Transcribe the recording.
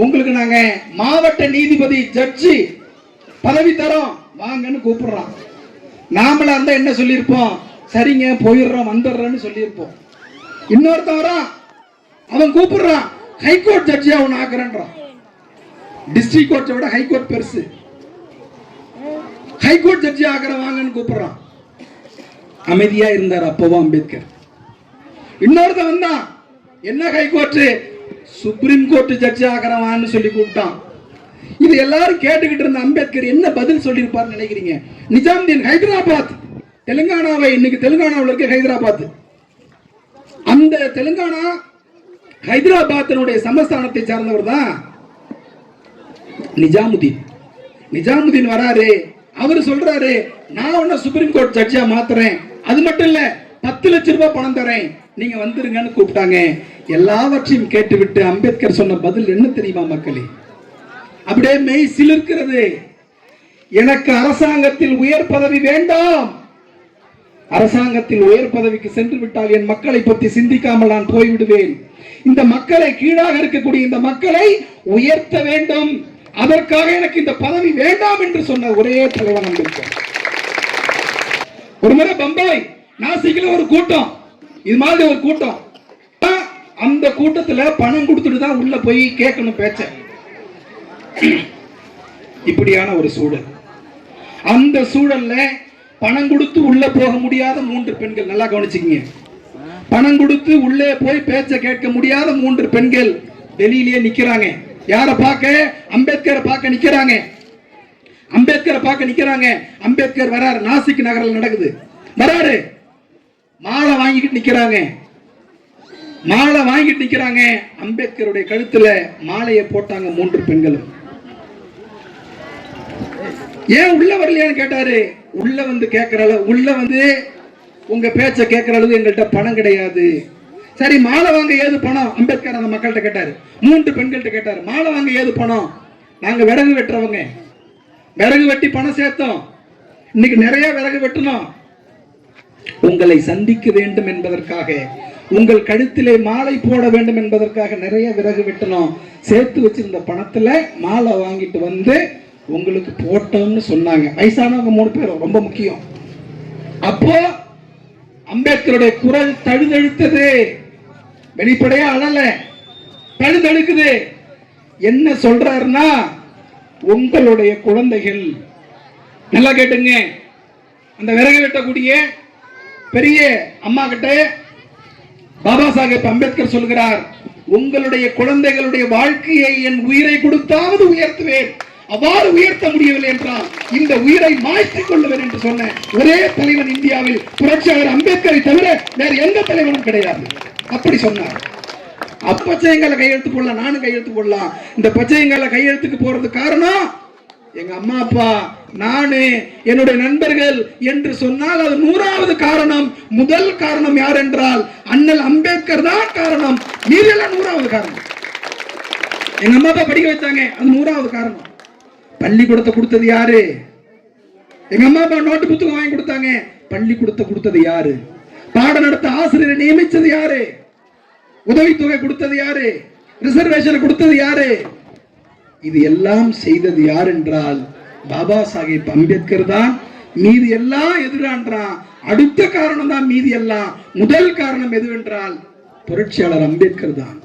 உங்களுக்கு நாங்க மாவட்ட நீதிபதி ஜட்ஜி பதவி தரோம் வாங்கன்னு கூப்பிடுறான். நாமளா இருந்தா என்ன சொல்லியிருப்போம்? சரிங்க போயிடுறோம் வந்துடுறோன்னு சொல்லியிருப்போம். இன்னொருத்தவரா அவன் கூப்பிடுறான், ஹைகோர்ட் ஜட்ஜி அவன் ஆக்குறான். டிஸ்ட்ரிக்ட் கோர்ட்டை விட ஹைகோர்ட் பெருசு. ஹைகோர்ட் ஜட்ஜி ஆகிற வாங்கன்னு கூப்பிடுறான். அமைதியா இருந்தார் அப்பவும் அம்பேத்கர். இன்னொருத்த வந்தான், என்ன ஹைகோர்ட் சுப்ரீம் கோர்ட் ஜட்ஜி ஆகிறவான்னு சொல்லி கூப்பிட்டான். இது எல்லாரும் கேட்டுக்கிட்டு இருந்த அம்பேத்கர் என்ன பதில் சொல்லியிருப்பார் நினைக்கிறீங்க? நிஜாமுதீன் ஹைதராபாத், தெலுங்கானாவை இன்னைக்கு தெலுங்கானாவில் இருக்க ஹைதராபாத், அந்த தெலுங்கானா ஹைதராபாத்தினுடைய சமஸ்தானத்தை சார்ந்தவர் தான் நிஜாமுதீன். நிஜாமுதீன் வராரு, அவர் சொல்றாரு, நான் ஒன்னும் சுப்ரீம் கோர்ட் ஜட்ஜியா மாத்துறேன், அது மட்டும் இல்ல 10 லட்சம் ரூபாய் பணம் தரேன், நீங்க வந்துருங்கன்னு கூப்பிட்டாங்க. எல்லாவற்றையும் கேட்டுவிட்டு அம்பேத்கர் சொன்ன பதில் என்ன தெரியுமா மக்களே? அப்படியே மெய் சிலிர்க்கிறது. எனக்கு அரசாங்கத்தில் உயர் பதவி வேண்டாம். அரசாங்கத்தில் உயர் பதவிக்கு சென்று விட்டால் என் மக்களை பற்றி சிந்திக்காமல் நான் போய்விடுவேன். இந்த மக்களை, கீழாக இருக்கக்கூடிய இந்த மக்களை உயர்த்த வேண்டும், அதற்காக எனக்கு இந்த பதவி வேண்டாம் என்று சொன்ன ஒரே தலைவன் அம்பேத்கர். ஒரு முறை பம்பாய் நாசிக்ல ஒரு கூட்டம், இது மாதிரி ஒரு கூட்டம், அந்த கூட்டத்துல பணம் கொடுத்துட்டு தான் உள்ள போய் கேட்கணும் பேச்ச. இப்படியான ஒரு சூழல். அந்த சூழல்ல பணம் கொடுத்து உள்ள போக முடியாத 3 பெண்கள், நல்லா கவனிச்சுக்கீங்க, பணம் கொடுத்து உள்ளே போய் பேச்ச கேட்க முடியாத 3 பெண்கள் டெல்லியிலேயே நிக்கிறாங்க. யார பார்க்க? அம்பேத்கரை பார்க்க நிக்கிறாங்க. அம்பேத்கரை பார்க்க நிக்கிறாங்க. அம்பேத்கர் வராரு, நாசிக் நகரில் நடக்குது, வராரு, மாலை வாங்கிட்டு நிக்கிறாங்க. மாலை வாங்கிட்டு நிக்கிறாங்க. அம்பேத்கருடைய கழுத்துல மாலையை போட்டாங்க 3 பெண்களும். ஏன் உள்ள வரலையான்னு கேட்டாரு. உள்ள வந்து கேட்கிற அளவு, உள்ள வந்து உங்க பேச்ச கேட்கிற அளவு எங்கள்கிட்ட பணம் கிடையாது. சரி மாலை வாங்க ஏது பணம்? அம்பேத்கர் அந்த மக்கள்கிட்ட கேட்டாரு, 3 பெண்கள்கிட்ட கேட்டாரு, மாலை வாங்க ஏது பணம்? நாங்க விறகு வெட்டுறவங்க, விறகு வெட்டி பணம் சேர்த்தோம், இன்னைக்கு நிறைய விறகு வெட்டணும், உங்களை சந்திக்க வேண்டும் என்பதற்காக, உங்கள் கழுத்திலே மாலை போட வேண்டும் என்பதற்காக நிறைய விறகு வெட்டணும், சேர்த்து வச்சிருந்த பணத்துல மாலை வாங்கிட்டு வந்து உங்களுக்கு போட்டோம்னு சொன்னாங்க. வயசானவங்க 3 பேரும், ரொம்ப முக்கியம். அப்போ அம்பேத்கருடைய குரல் தழுதழுத்தது, வெளிப்படையா அழல, தழுதழுக்குது. என்ன சொல்றாருன்னா, உங்களுடைய குழந்தைகள், நல்லா கேட்டுங்க, அந்த விறகு வெட்டக்கூடிய பெரிய அம்மா கிட்ட பாபா சாஹேப் அம்பேத்கர் சொல்கிறார், உங்களுடைய குழந்தைகளுடைய வாழ்க்கையை என் உயிரை கொடுத்தாவது உயர்த்துவேன், அவ்வாறு உயர்த்த முடியவில்லை என்றால் இந்த உயிரை மாற்றிக் கொள்ளுவேன் என்று சொன்ன ஒரே தலைவன் இந்தியாவில் புரட்சியாளர் அம்பேத்கரை தவிர வேற எந்த தலைவனும் கிடையாது. அப்படி சொன்னார். அப்பச்சையங்கால கையெழுத்து போடலாம், நானும் கையெழுத்து போடலாம். இந்த பச்சையங்கால கையெழுத்துக்கு போறது காரணம் எங்க அம்மா அப்பா, நானு, என்னுடைய நண்பர்கள் என்று சொன்னால் அது 100வது காரணம். முதல் காரணம் யார் என்றால் அண்ணல் அம்பேத்கர் தான் காரணம். மீதெல்லாம் 100வது காரணம். எங்க அம்மா அப்பா படிக்க வச்சாங்க, அது 100வது காரணம். பள்ளிக்கூடத்தை கொடுத்தது யாரு? எங்க அம்மா அப்பா நோட்டு புத்தகம் வாங்கி கொடுத்தாங்க, பள்ளிக்கூடத்தை கொடுத்தது யாரு? பாடம் நடத்த ஆசிரியரை நியமிச்சது யாரு? உதவித்தொகை கொடுத்தது யாரு? ரிசர்வேஷன் கொடுத்தது யாரு? இது எல்லாம் செய்தது யார் என்றால் பாபா சாஹேப் அம்பேத்கர் தான். மீதி எல்லாம் எதிரான்றான். அடுத்த காரணம் தான் மீதி எல்லாம். முதல் காரணம் எதுவென்றால் புரட்சியாளர் அம்பேத்கர் தான்.